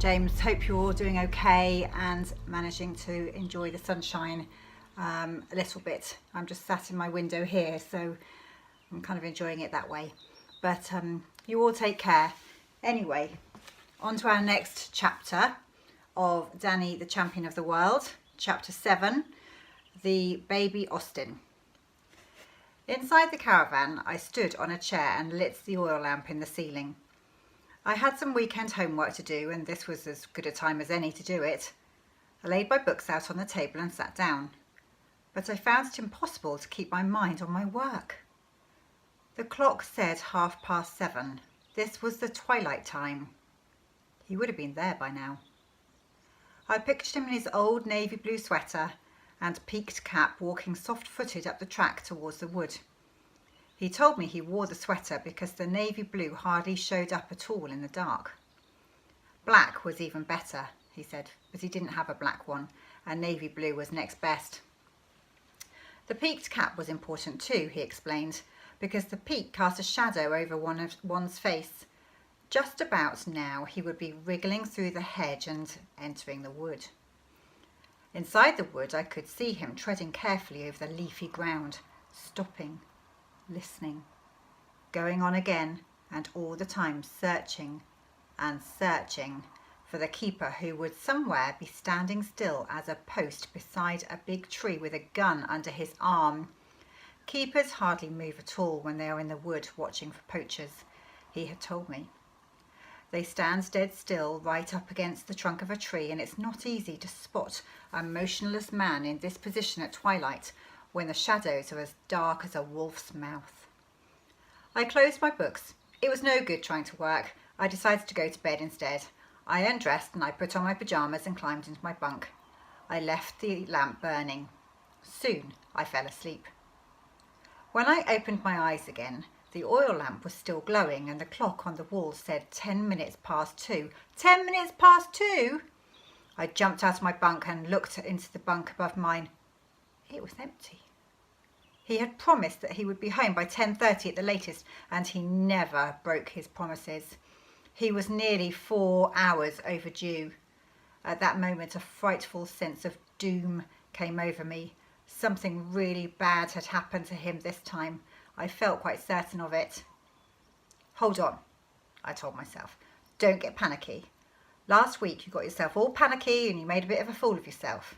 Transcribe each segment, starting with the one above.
James. Hope you're all doing okay and managing to enjoy the sunshine a little bit. I'm just sat in my window here, so I'm kind of enjoying it that way. But you all take care. Anyway, on to our next chapter of Danny, the Champion of the World. Chapter 7, the baby Austin. Inside the caravan, I stood on a chair and lit the oil lamp in the ceiling. I had some weekend homework to do, and this was as good a time as any to do it. I laid my books out on the table and sat down, but I found it impossible to keep my mind on my work. The clock said 7:30. This was the twilight time. He would have been there by now. I pictured him in his old navy blue sweater and peaked cap, walking soft-footed up the track towards the wood. He told me he wore the sweater because the navy blue hardly showed up at all in the dark. Black was even better, he said, but he didn't have a black one, and navy blue was next best. The peaked cap was important too, he explained, because the peak cast a shadow over one's face. Just about now he would be wriggling through the hedge and entering the wood. Inside the wood I could see him treading carefully over the leafy ground, stopping, listening, going on again, and all the time searching and searching for the keeper, who would somewhere be standing still as a post beside a big tree with a gun under his arm. Keepers hardly move at all when they are in the wood watching for poachers, he had told me. They stand dead still right up against the trunk of a tree, and it's not easy to spot a motionless man in this position at twilight when the shadows are as dark as a wolf's mouth. I closed my books. It was no good trying to work. I decided to go to bed instead. I undressed and I put on my pyjamas and climbed into my bunk. I left the lamp burning. Soon I fell asleep. When I opened my eyes again, the oil lamp was still glowing and the clock on the wall said 10 minutes past 2. 10 minutes past 2? I jumped out of my bunk and looked into the bunk above mine. It was empty. He had promised that he would be home by 10:30 at the latest, and he never broke his promises. He was nearly 4 hours overdue. At that moment, a frightful sense of doom came over me. Something really bad had happened to him this time. I felt quite certain of it. Hold on, I told myself. Don't get panicky. Last week you got yourself all panicky and you made a bit of a fool of yourself.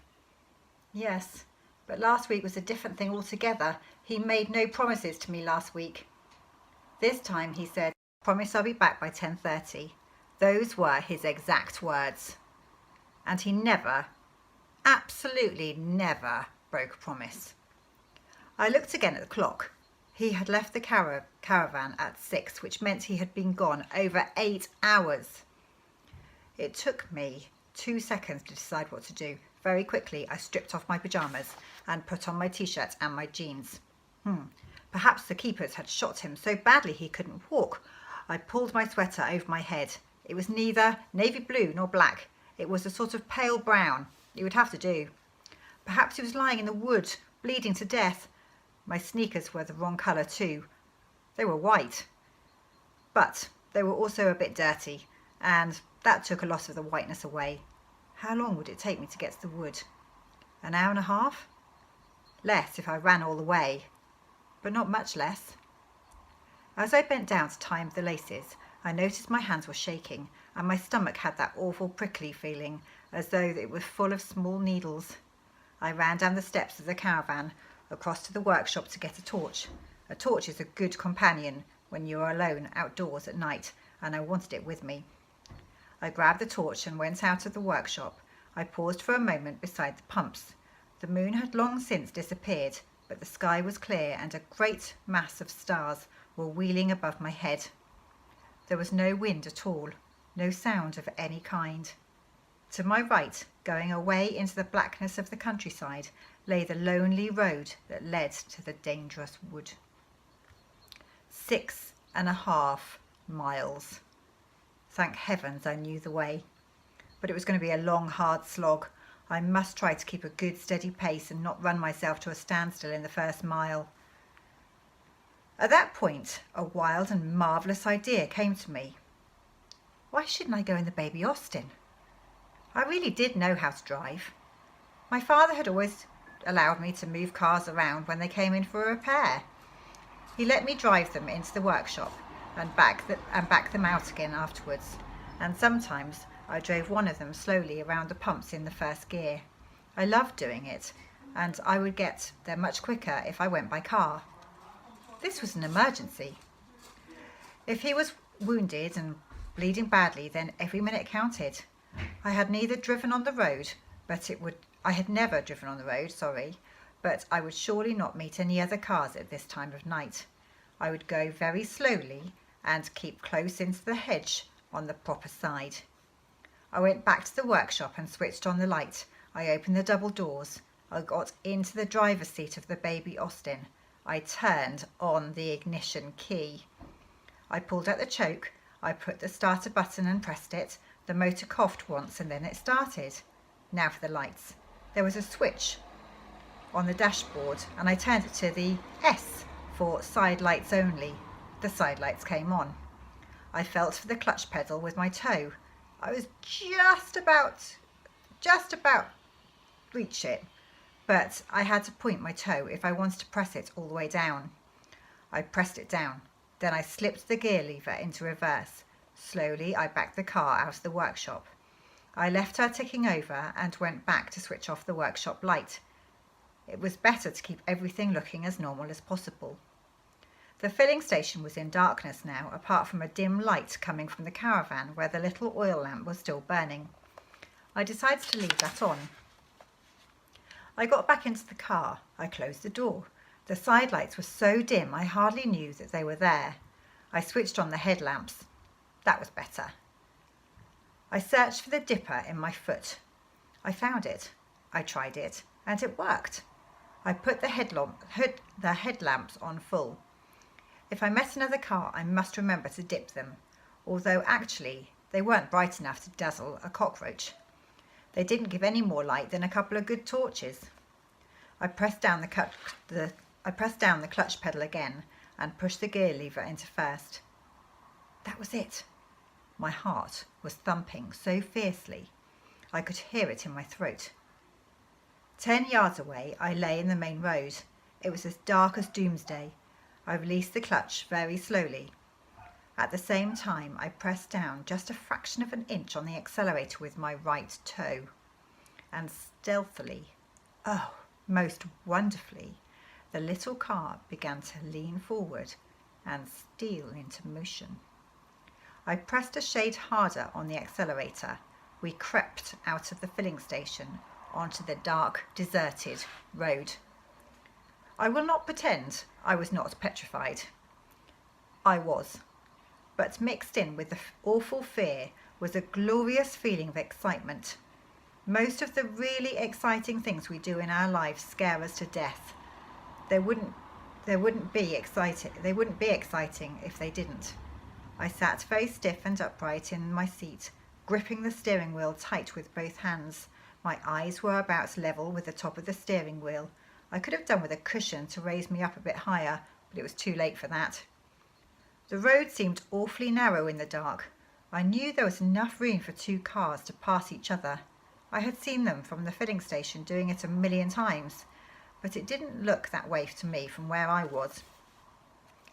Yes, but last week was a different thing altogether. He made no promises to me last week. This time he said, "Promise I'll be back by 10:30. Those were his exact words. And he never, absolutely never, broke a promise. I looked again at the clock. He had left the caravan at 6, which meant he had been gone over 8 hours. It took me 2 seconds to decide what to do. Very quickly, I stripped off my pyjamas and put on my t-shirt and my jeans. Perhaps the keepers had shot him so badly he couldn't walk. I pulled my sweater over my head. It was neither navy blue nor black. It was a sort of pale brown. It would have to do. Perhaps he was lying in the wood, bleeding to death. My sneakers were the wrong colour too. They were white. But they were also a bit dirty, and that took a lot of the whiteness away. How long would it take me to get to the wood? An hour and a half? Less if I ran all the way, but not much less. As I bent down to tie the laces, I noticed my hands were shaking, and my stomach had that awful prickly feeling, as though it was full of small needles. I ran down the steps of the caravan, across to the workshop to get a torch. A torch is a good companion when you are alone outdoors at night, and I wanted it with me. I grabbed the torch and went out of the workshop. I paused for a moment beside the pumps. The moon had long since disappeared, but the sky was clear and a great mass of stars were wheeling above my head. There was no wind at all, no sound of any kind. To my right, going away into the blackness of the countryside, lay the lonely road that led to the dangerous wood. 6.5 miles. Thank heavens I knew the way. But it was going to be a long, hard slog. I must try to keep a good, steady pace and not run myself to a standstill in the first mile. At that point, a wild and marvellous idea came to me. Why shouldn't I go in the baby Austin? I really did know how to drive. My father had always allowed me to move cars around when they came in for a repair. He let me drive them into the workshop and back them out again afterwards, and sometimes I drove one of them slowly around the pumps in the first gear. I loved doing it, and I would get there much quicker if I went by car. This was an emergency. If he was wounded and bleeding badly, then every minute counted. I had never driven on the road, but I would surely not meet any other cars at this time of night. I would go very slowly and keep close into the hedge on the proper side. I went back to the workshop and switched on the light. I opened the double doors. I got into the driver's seat of the baby Austin. I turned on the ignition key. I pulled out the choke. I put the starter button and pressed it. The motor coughed once and then it started. Now for the lights. There was a switch on the dashboard and I turned it to the S for side lights only. The side lights came on. I felt for the clutch pedal with my toe. I was just about reach it, but I had to point my toe if I wanted to press it all the way down. I pressed it down. Then I slipped the gear lever into reverse. Slowly I backed the car out of the workshop. I left her ticking over and went back to switch off the workshop light. It was better to keep everything looking as normal as possible. The filling station was in darkness now, apart from a dim light coming from the caravan where the little oil lamp was still burning. I decided to leave that on. I got back into the car. I closed the door. The side lights were so dim I hardly knew that they were there. I switched on the headlamps. That was better. I searched for the dipper in my foot. I found it. I tried it, and it worked. I put the headlamps on full. If I met another car, I must remember to dip them, although actually they weren't bright enough to dazzle a cockroach. They didn't give any more light than a couple of good torches. I pressed down the clutch pedal again and pushed the gear lever into first. That was it. My heart was thumping so fiercely I could hear it in my throat. 10 yards away, I lay in the main road. It was as dark as doomsday. I released the clutch very slowly. At the same time, I pressed down just a fraction of an inch on the accelerator with my right toe. And stealthily, oh, most wonderfully, the little car began to lean forward and steal into motion. I pressed a shade harder on the accelerator. We crept out of the filling station onto the dark, deserted road. I will not pretend I was not petrified. I was. But mixed in with the awful fear was a glorious feeling of excitement. Most of the really exciting things we do in our lives scare us to death. They wouldn't be exciting if they didn't. I sat very stiff and upright in my seat, gripping the steering wheel tight with both hands. My eyes were about level with the top of the steering wheel. I could have done with a cushion to raise me up a bit higher, but it was too late for that. The road seemed awfully narrow in the dark. I knew there was enough room for 2 cars to pass each other. I had seen them from the filling station doing it a million times, but it didn't look that way to me from where I was.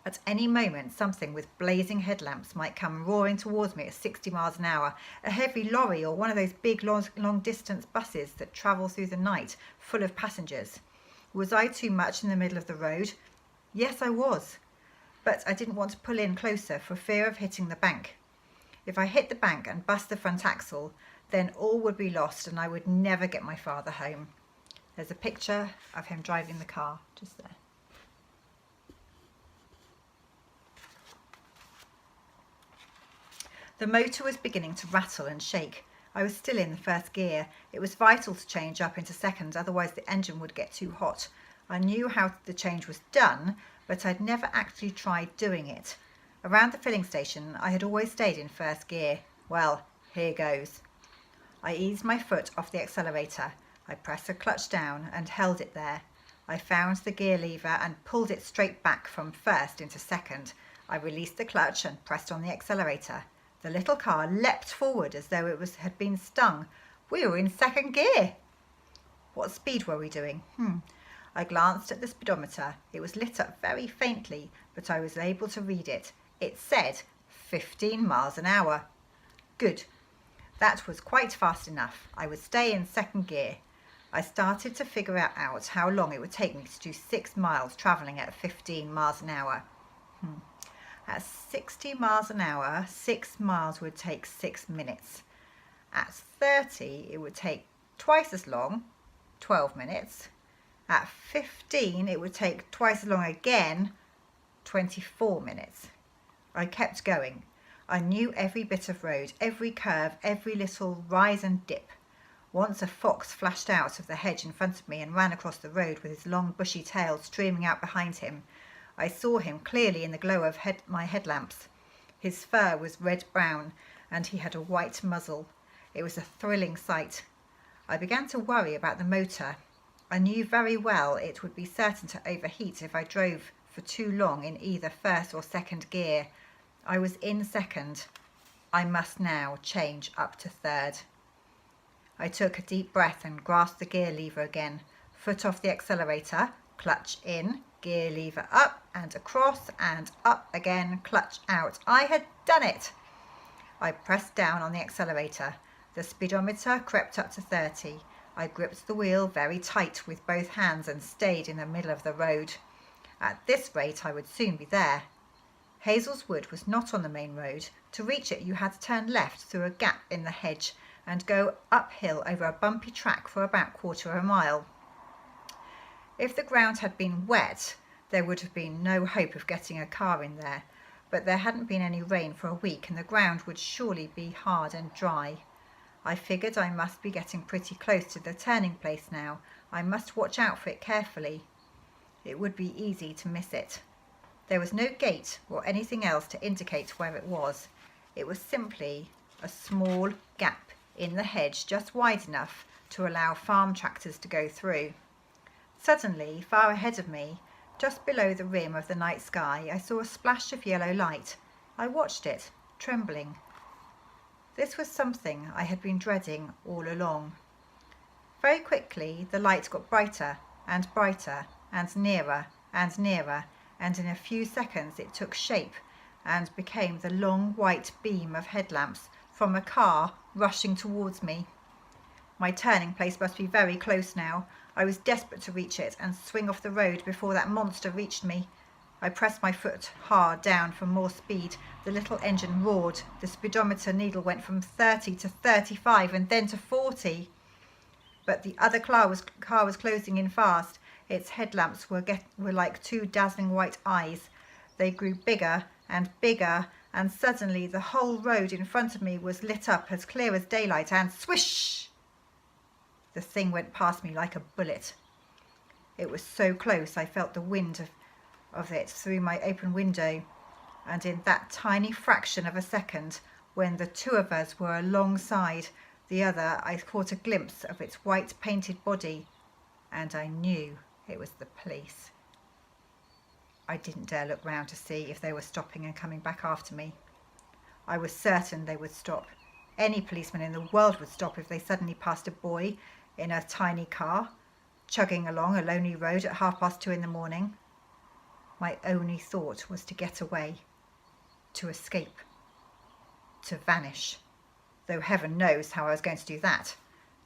At any moment, something with blazing headlamps might come roaring towards me at 60 miles an hour, a heavy lorry or one of those big long-distance buses that travel through the night full of passengers. Was I too much in the middle of the road? Yes, I was. But I didn't want to pull in closer for fear of hitting the bank. If I hit the bank and bust the front axle, then all would be lost and I would never get my father home. There's a picture of him driving the car just there. The motor was beginning to rattle and shake. I was still in the first gear. It was vital to change up into second, otherwise the engine would get too hot. I knew how the change was done, but I'd never actually tried doing it. Around the filling station, I had always stayed in first gear. Well, here goes. I eased my foot off the accelerator. I pressed the clutch down and held it there. I found the gear lever and pulled it straight back from first into second. I released the clutch and pressed on the accelerator. The little car leapt forward as though it had been stung. We were in second gear. What speed were we doing? I glanced at the speedometer. It was lit up very faintly, but I was able to read it. It said 15 miles an hour. Good. That was quite fast enough. I would stay in second gear. I started to figure out how long it would take me to do 6 miles travelling at 15 miles an hour. At 60 miles an hour, 6 miles would take 6 minutes. At 30, it would take twice as long, 12 minutes. At 15, it would take twice as long again, 24 minutes. I kept going. I knew every bit of road, every curve, every little rise and dip. Once a fox flashed out of the hedge in front of me and ran across the road with his long bushy tail streaming out behind him. I saw him clearly in the glow of my headlamps. His fur was red-brown and he had a white muzzle. It was a thrilling sight. I began to worry about the motor. I knew very well it would be certain to overheat if I drove for too long in either first or second gear. I was in second. I must now change up to third. I took a deep breath and grasped the gear lever again. Foot off the accelerator, clutch in, gear lever up and across and up again, clutch out. I had done it. I pressed down on the accelerator. The speedometer crept up to 30. I gripped the wheel very tight with both hands and stayed in the middle of the road. At this rate, I would soon be there. Hazel's Wood was not on the main road. To reach it, you had to turn left through a gap in the hedge and go uphill over a bumpy track for about 1/4 of a mile. If the ground had been wet, there would have been no hope of getting a car in there, but there hadn't been any rain for a week and the ground would surely be hard and dry. I figured I must be getting pretty close to the turning place now. I must watch out for it carefully. It would be easy to miss it. There was no gate or anything else to indicate where it was. It was simply a small gap in the hedge, just wide enough to allow farm tractors to go through. Suddenly, far ahead of me, just below the rim of the night sky, I saw a splash of yellow light. I watched it, trembling. This was something I had been dreading all along. Very quickly, the light got brighter and brighter and nearer, and in a few seconds it took shape and became the long white beam of headlamps from a car rushing towards me. My turning place must be very close now. I was desperate to reach it and swing off the road before that monster reached me. I pressed my foot hard down for more speed. The little engine roared. The speedometer needle went from 30 to 35 and then to 40. But the other car was closing in fast. Its headlamps were like 2 dazzling white eyes. They grew bigger and bigger, and suddenly the whole road in front of me was lit up as clear as daylight, and swish! The thing went past me like a bullet. It was so close I felt the wind of it through my open window, and in that tiny fraction of a second, when the two of us were alongside the other, I caught a glimpse of its white painted body, and I knew it was the police. I didn't dare look round to see if they were stopping and coming back after me. I was certain they would stop. Any policeman in the world would stop if they suddenly passed a boy in a tiny car, chugging along a lonely road at 2:30 in the morning. My only thought was to get away, to escape, to vanish, though heaven knows how I was going to do that.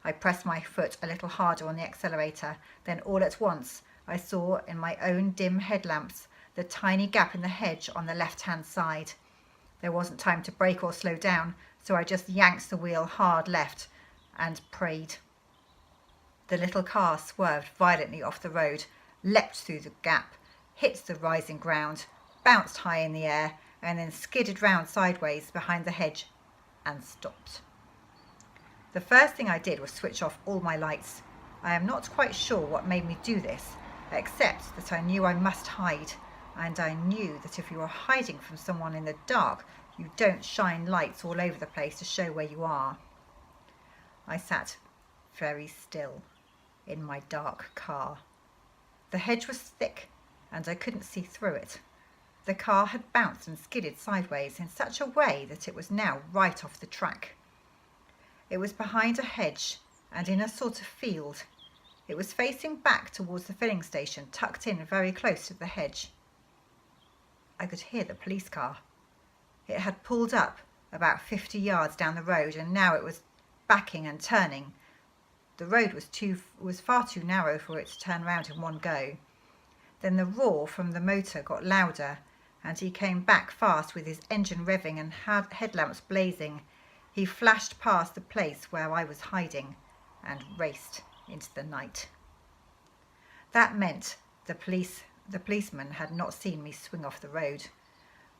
I pressed my foot a little harder on the accelerator. Then all at once I saw in my own dim headlamps the tiny gap in the hedge on the left-hand side. There wasn't time to brake or slow down, so I just yanked the wheel hard left and prayed. The little car swerved violently off the road, leapt through the gap, hit the rising ground, bounced high in the air, and then skidded round sideways behind the hedge and stopped. The first thing I did was switch off all my lights. I am not quite sure what made me do this, except that I knew I must hide, and I knew that if you are hiding from someone in the dark, you don't shine lights all over the place to show where you are. I sat very still in my dark car. The hedge was thick, and I couldn't see through it. The car had bounced and skidded sideways in such a way that it was now right off the track. It was behind a hedge and in a sort of field. It was facing back towards the filling station, tucked in very close to the hedge. I could hear the police car. It had pulled up about 50 yards down the road, and now it was backing and turning. The road was far too narrow for it to turn round in one go. Then the roar from the motor got louder, and he came back fast with his engine revving and headlamps blazing. He flashed past the place where I was hiding and raced into the night. That meant the policeman had not seen me swing off the road,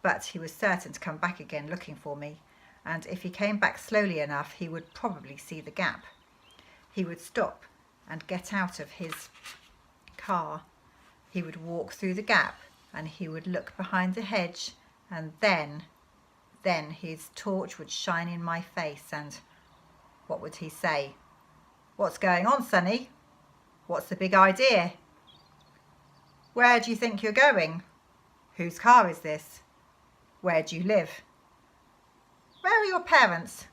but he was certain to come back again looking for me, and if he came back slowly enough, he would probably see the gap. He would stop and get out of his car. He would walk through the gap, and he would look behind the hedge, and then his torch would shine in my face, and what would he say? "What's going on, Sonny? What's the big idea? Where do you think you're going? Whose car is this? Where do you live? Where are your parents?"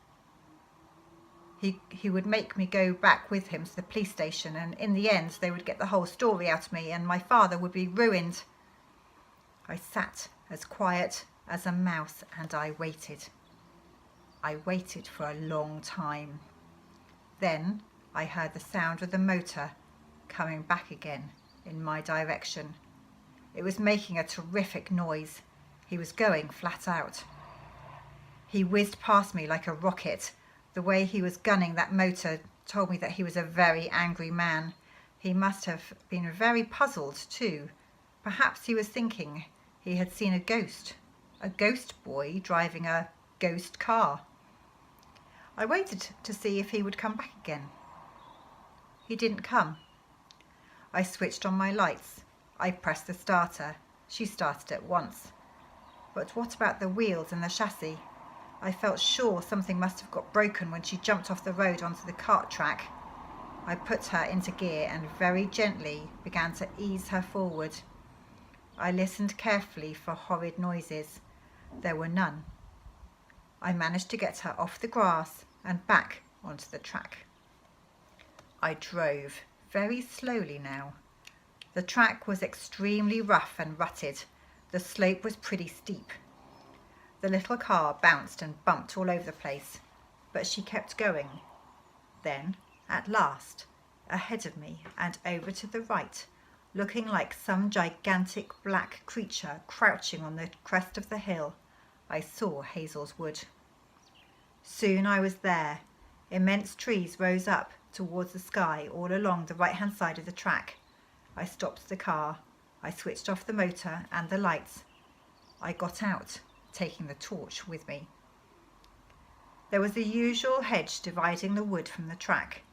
He would make me go back with him to the police station, and in the end they would get the whole story out of me, and my father would be ruined. I sat as quiet as a mouse, and I waited. I waited for a long time. Then I heard the sound of the motor coming back again in my direction. It was making a terrific noise. He was going flat out. He whizzed past me like a rocket. The way he was gunning that motor told me that he was a very angry man. He must have been very puzzled too. Perhaps he was thinking he had seen a ghost boy driving a ghost car. I waited to see if he would come back again. He didn't come. I switched on my lights. I pressed the starter. She started at once. But what about the wheels and the chassis? I felt sure something must have got broken when she jumped off the road onto the cart track. I put her into gear and very gently began to ease her forward. I listened carefully for horrid noises. There were none. I managed to get her off the grass and back onto the track. I drove very slowly now. The track was extremely rough and rutted. The slope was pretty steep. The little car bounced and bumped all over the place, but she kept going. Then, at last, ahead of me and over to the right, looking like some gigantic black creature crouching on the crest of the hill, I saw Hazel's Wood. Soon I was there. Immense trees rose up towards the sky all along the right-hand side of the track. I stopped the car. I switched off the motor and the lights. I got out, taking the torch with me. There was the usual hedge dividing the wood from the track.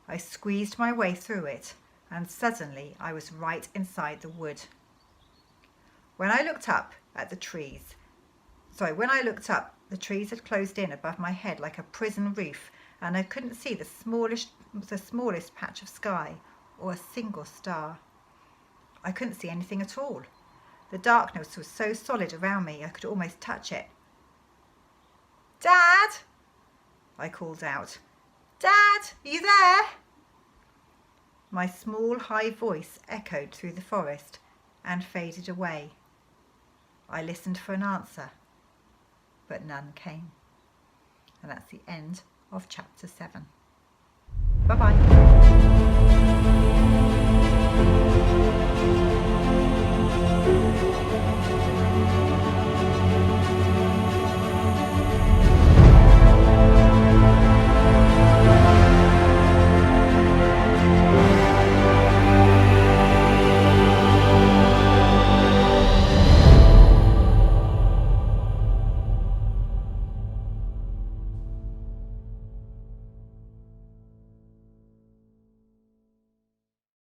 I squeezed my way through it, and suddenly I was right inside the wood. When I looked up, the trees had closed in above my head like a prison roof, and I couldn't see the smallest patch of sky or a single star. I couldn't see anything at all. The darkness was so solid around me I could almost touch it. "Dad!" I called out. "Dad, are you there?" My small high voice echoed through the forest and faded away. I listened for an answer, but none came. And that's the end of chapter 7. Bye-bye.